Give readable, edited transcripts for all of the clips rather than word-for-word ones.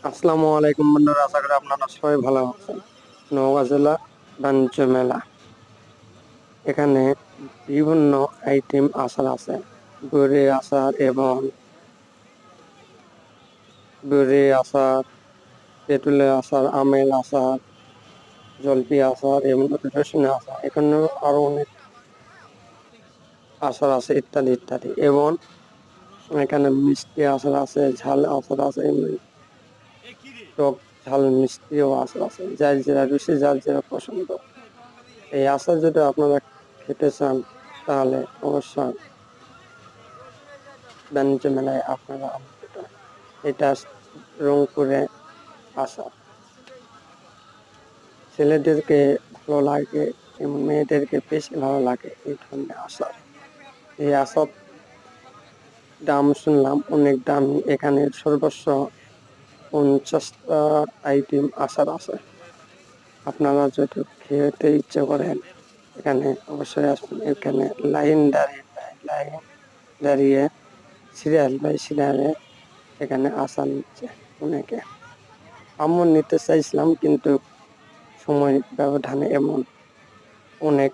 আসসালামু আলাইকুম বন্ধুরা, আশা করি আপনারা সবাই ভালো আছেন। নওগাঁ জেলা বাণিজ্য মেলা, এখানে বিভিন্ন আইটেম আচার আছে। বড়ি আচার এবং বড়ি আচার, তেঁতুলের আচার, আমের আচার, জলপি আচার এবং রসুন আচার। এখানে আরো অনেক আচার আছে ইত্যাদি ইত্যাদি। এবং এখানে মিষ্টি আচার আছে, ঝাল আচার আছে, এমনি টক ঝাল মিষ্টিও আচার আছে। যার যেটা রুচি, যার যেটা পছন্দ। এই আচার যদি আপনারা খেতে চান তাহলে অবশ্যই বাণিজ্য মেলায় আপনারা আমন্ত্রিত। এটা রংপুরে আচার। ছেলেদেরকে ভালো লাগে এবং মেয়েদেরকে বেশি ভালো লাগে এই ধরনের আচার। এই আচার দাম শুনলাম অনেক দামি। এখানে সর্বোচ্চ 50টা আইটেম আচার আছে। আপনারা যদি খেতে ইচ্ছে করেন এখানে অবশ্যই আসবেন। এখানে লাইন দাঁড়িয়ে সিরিয়াল বাই সিরিয়ালে এখানে আচার নিচ্ছে অনেকে। আমিও নিতে চাইছিলাম, কিন্তু সময় ব্যবধানে এমন অনেক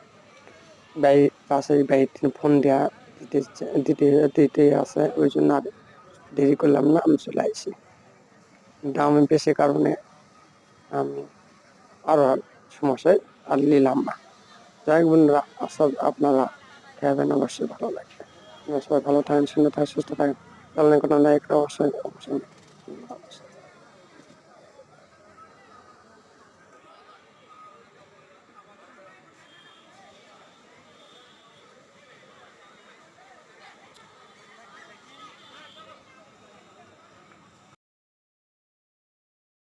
কাছের বাইরে ফোন দেওয়া দিতে আছে, ওই জন্য আর দেরি করলাম না, আমি চলে আসি। দাম বেশি কারণে আমি আরো সমস্যায় আর নিলাম না। যাই হোক বন্ধুরা, আচার আপনারা খাবেন, অবশ্যই ভালো লাগবে। সবাই ভালো থাকেন, সুন্দর থাকেন, সুস্থ থাকেন। তাহলে কোনো লাইক অবশ্যই অবশ্যই।